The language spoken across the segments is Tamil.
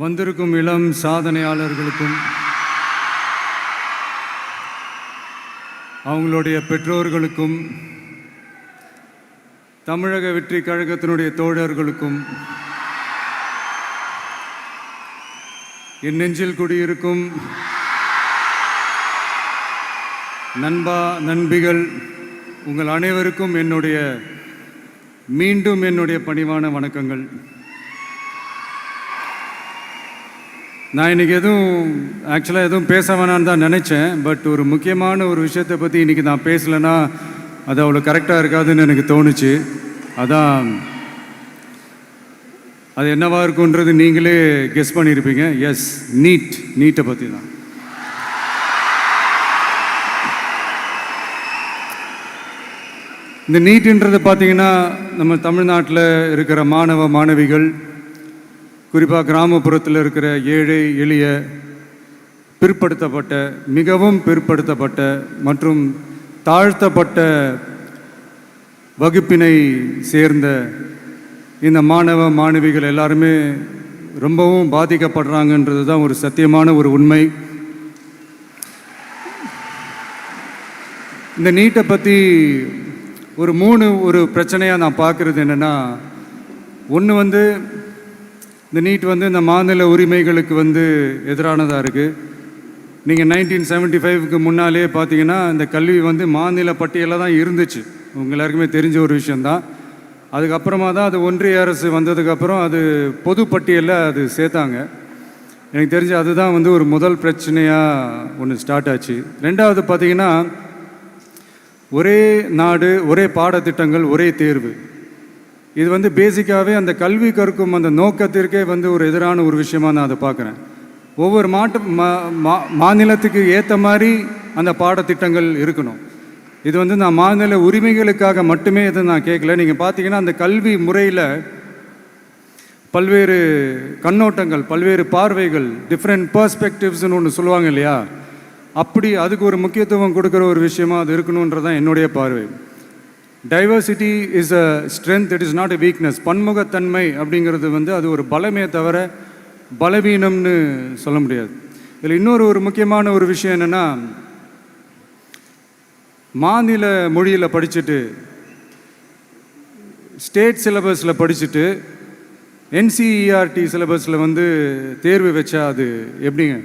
வந்திருக்கும் இளம் சாதனையாளர்களுக்கும் அவங்களுடைய பெற்றோர்களுக்கும் தமிழக வெற்றி கழகத்தினுடைய தோழர்களுக்கும் என் நெஞ்சில் குடியிருக்கும் நண்பா நண்பிகள் உங்கள் அனைவருக்கும் மீண்டும் என்னுடைய பணிவான வணக்கங்கள். நான் இன்றைக்கி எதுவும் பேச வேணான்னு தான் நினச்சேன். பட் ஒரு முக்கியமான ஒரு விஷயத்தை பற்றி இன்றைக்கி நான் பேசலைன்னா அது அவ்வளோ கரெக்டாக இருக்காதுன்னு எனக்கு தோணுச்சு. அதான் அது என்னவா இருக்குன்றது நீங்களே கெஸ் பண்ணியிருப்பீங்க. எஸ், நீட்டை பற்றி தான். இந்த நீட்டுன்றது பார்த்திங்கன்னா நம்ம தமிழ்நாட்டில் இருக்கிற மாணவ மாணவிகள், குறிப்பாக கிராமப்புறத்தில் இருக்கிற ஏழை எளிய பிற்படுத்தப்பட்ட, மிகவும் பிற்படுத்தப்பட்ட மற்றும் தாழ்த்தப்பட்ட வகுப்பினை சேர்ந்த இந்த மாணவ மாணவிகள் எல்லாருமே ரொம்பவும் பாதிக்கப்படுறாங்கன்றது தான் ஒரு சத்தியமான ஒரு உண்மை. இந்த நீட்டை பற்றி ஒரு பிரச்சனையாக நான் பார்க்குறது என்னென்னா, ஒன்று இந்த நீட் இந்த மாநில உரிமைகளுக்கு எதிரானதாக இருக்குது. நீங்கள் 1975க்கு முன்னாலே பார்த்தீங்கன்னா இந்த கல்வி மாநில பட்டியலில் தான் இருந்துச்சு. உங்கள் எல்லாருக்குமே தெரிஞ்ச ஒரு விஷயந்தான். அதுக்கப்புறமா தான் அது ஒன்றிய அரசு வந்ததுக்கப்புறம் அது பொது பட்டியலில் அது சேர்த்தாங்க. எனக்கு தெரிஞ்சு அதுதான் ஒரு முதல் பிரச்சனையாக ஒன்று ஸ்டார்ட் ஆச்சு. ரெண்டாவது பார்த்திங்கன்னா, ஒரே நாடு, ஒரே பாடத்திட்டங்கள், ஒரே தேர்வு. இது பேசிக்காகவே அந்த கல்வி கற்கும் அந்த நோக்கத்திற்கே ஒரு எதிரான ஒரு விஷயமாக நான் அதை பார்க்குறேன். ஒவ்வொரு மாநிலத்துக்கு ஏற்ற மாதிரி அந்த பாடத்திட்டங்கள் இருக்கணும். இது நான் மாநில உரிமைகளுக்காக மட்டுமே இதை நான் கேட்கல. நீங்கள் பார்த்தீங்கன்னா அந்த கல்வி முறையில் பல்வேறு கண்ணோட்டங்கள், பல்வேறு பார்வைகள், டிஃப்ரெண்ட் பர்ஸ்பெக்டிவ்ஸ்னு ஒன்று சொல்லுவாங்க இல்லையா, அப்படி அதுக்கு ஒரு முக்கியத்துவம் கொடுக்குற ஒரு விஷயமா அது இருக்கணுன்றதான் என்னுடைய பார்வை. Diversity is a strength, it is not a weakness. பன்முகத்தன்மை அப்படிங்கிறது அது ஒரு பலமே தவிர பலவீனம்னு சொல்ல முடியாது. இதில் இன்னொரு முக்கியமான ஒரு விஷயம் என்னென்னா, மாநில மொழியில் படிச்சுட்டு ஸ்டேட் சிலபஸில் படிச்சுட்டு NCERT சிலபஸில் தேர்வு வச்சா அது எப்படிங்க?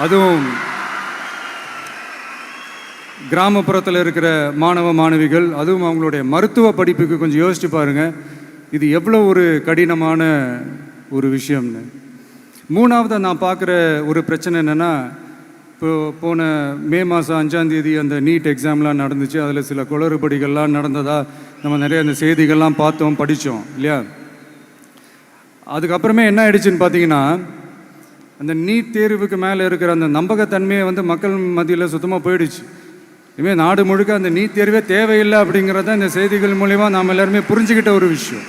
அதுவும் கிராமப்புறத்தில் இருக்கிற மாணவ மாணவிகள், அதுவும் அவங்களுடைய மருத்துவ படிப்புக்கு கொஞ்சம் யோசிச்சு பாருங்கள், இது எவ்வளோ ஒரு கடினமான ஒரு விஷயம்னு. மூணாவது நான் பார்க்குற ஒரு பிரச்சனை என்னென்னா, போன மே மாதம் 5ஆம் தேதி அந்த நீட் எக்ஸாம்லாம் நடந்துச்சு. அதில் சில குளறுபடிகள்லாம் நடந்ததாக நம்ம நிறைய அந்த செய்திகள்லாம் பார்த்தோம், படித்தோம் இல்லையா. அதுக்கப்புறமே என்ன ஆயிடுச்சுன்னு பார்த்தீங்கன்னா, அந்த நீட் தேர்வுக்கு மேலே இருக்கிற அந்த நம்பகத்தன்மையை மக்கள் மத்தியில் சுத்தமாக போயிடுச்சு. இனிமேல் நாடு முழுக்க அந்த நீட் தேர்வே தேவையில்லை அப்படிங்கிறத இந்த செய்திகள் மூலிமா நாம் எல்லாருமே புரிஞ்சுக்கிட்ட ஒரு விஷயம்.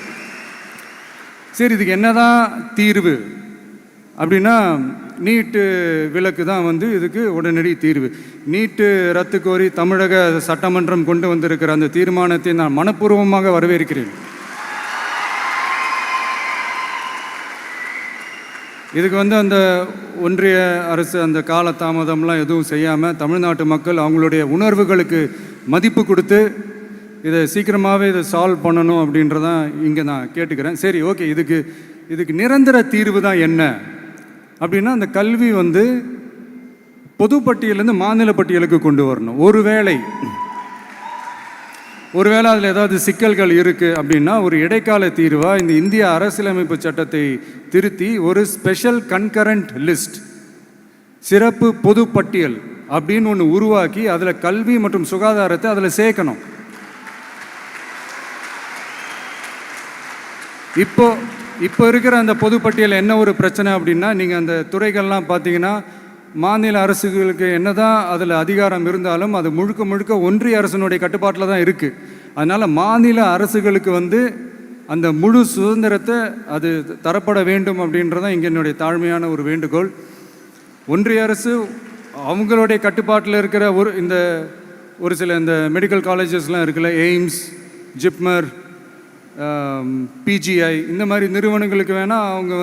சரி, இதுக்கு என்ன தான் தீர்வு அப்படின்னா, நீட்டு விலக்கு தான் இதுக்கு உடனடி தீர்வு. நீட்டு ரத்து கோரி தமிழக சட்டமன்றம் கொண்டு வந்திருக்கிற அந்த தீர்மானத்தை நான் மனப்பூர்வமாக வரவேற்கிறேன். இதுக்கு அந்த ஒன்றிய அரசு அந்த காலதாமதம்லாம் எதுவும் செய்யாமல் தமிழ்நாட்டு மக்கள் அவங்களுடைய உணர்வுகளுக்கு மதிப்பு கொடுத்து இதை சீக்கிரமாகவே இதை சால்வ் பண்ணணும் அப்படின்றதான் இங்கே நான் கேட்டுக்கிறேன். சரி, ஓகே, இதுக்கு நிரந்தர தீர்வு தான் என்ன அப்படின்னா, அந்த கல்வி பொது பட்டியலேருந்து மாநில பட்டியலுக்கு கொண்டு வரணும். ஒருவேளை அதில் ஏதாவது சிக்கல்கள் இருக்குது அப்படின்னா ஒரு இடைக்கால தீர்வாக இந்த இந்திய அரசியலமைப்பு சட்டத்தை திருத்தி ஒரு ஸ்பெஷல் கன்கரண்ட் லிஸ்ட், சிறப்பு பொது பட்டியல் அப்படின்னு ஒன்று உருவாக்கி அதில் கல்வி மற்றும் சுகாதாரத்தை அதில் சேர்க்கணும். இப்போ இருக்கிற அந்த பொதுப்பட்டியல் என்ன ஒரு பிரச்சனை அப்படின்னா, நீங்கள் அந்த துறைகள்லாம் பார்த்தீங்கன்னா மாநில அரசுகளுக்கு என்னதான் அதில் அதிகாரம் இருந்தாலும் அது முழுக்க ஒன்றிய அரசினுடைய கட்டுப்பாட்டில் தான் இருக்குது. அதனால் மாநில அரசுகளுக்கு அந்த முழு சுதந்திரத்தை அது தரப்பட வேண்டும் அப்படின்றதான் இங்கே என்னுடைய தாழ்மையான ஒரு வேண்டுகோள். ஒன்றிய அரசு அவங்களுடைய கட்டுப்பாட்டில் இருக்கிற ஒரு சில இந்த மெடிக்கல் காலேஜஸ்லாம் இருக்குல்ல, எய்ம்ஸ், ஜிப்மர், பிஜிஐ, இந்த மாதிரி நிறுவனங்களுக்கு வேணால் அவங்க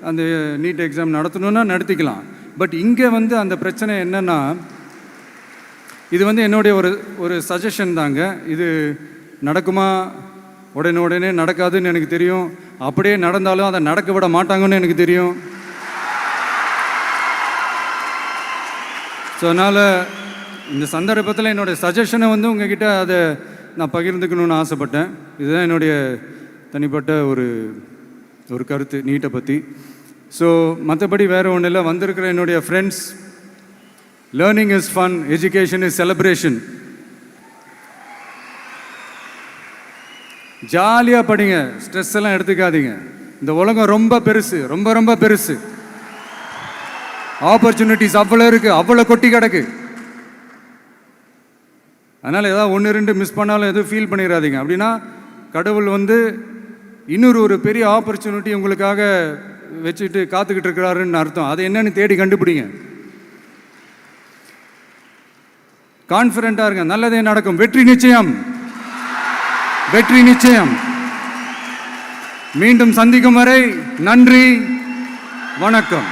அந்த நீட் எக்ஸாம் நடத்தணுன்னா நடத்திக்கலாம். பட் இங்கே வந்து அந்த பிரச்சனை என்னென்னா, இது வந்து என்னுடைய ஒரு சஜஷன் தாங்க. இது நடக்குமா, உடனே நடக்காதுன்னு எனக்கு தெரியும். அப்படியே நடந்தாலும் அதை நடக்க விட மாட்டாங்கன்னு எனக்கு தெரியும். ஸோ அதனால் இந்த சந்தர்ப்பத்தில் என்னுடைய சஜஷனை வந்து உங்ககிட்ட அதை நான் பகிர்ந்துக்கணுன்னு ஆசைப்பட்டேன். இதுதான் என்னுடைய தனிப்பட்ட ஒரு கருத்து நீட்டை பற்றி. ஸோ மற்றபடி வேறு ஒன்றும் இல்லை. வந்திருக்கிற என்னுடைய friends, learning is fun, education is celebration. ஜாலியாக படிங்க, ஸ்ட்ரெஸ் எல்லாம் எடுத்துக்காதீங்க. இந்த உலகம் ரொம்ப பெருசு, ரொம்ப ரொம்ப பெருசு. ஆப்பர்ச்சுனிட்டிஸ் அவ்வளோ இருக்குது, அவ்வளோ கொட்டி கிடக்கு. அதனால் ஏதாவது 1-2 மிஸ் பண்ணாலும் எதுவும் ஃபீல் பண்ணிடாதீங்க. அப்படின்னா கடவுள் வந்து இன்னொரு பெரிய ஆப்பர்ச்சுனிட்டி உங்களுக்காக வச்சுட்டு காத்துக்கிட்டு இருக்கிறாருன்னு அர்த்தம். அது என்னன்னு தேடி கண்டுபிடிங்க. கான்ஃபிடென்ட்டாக இருங்க, நல்லதே நடக்கும். வெற்றி நிச்சயம், வெற்றி நிச்சயம். மீண்டும் சந்திக்கும் வரை நன்றி, வணக்கம்.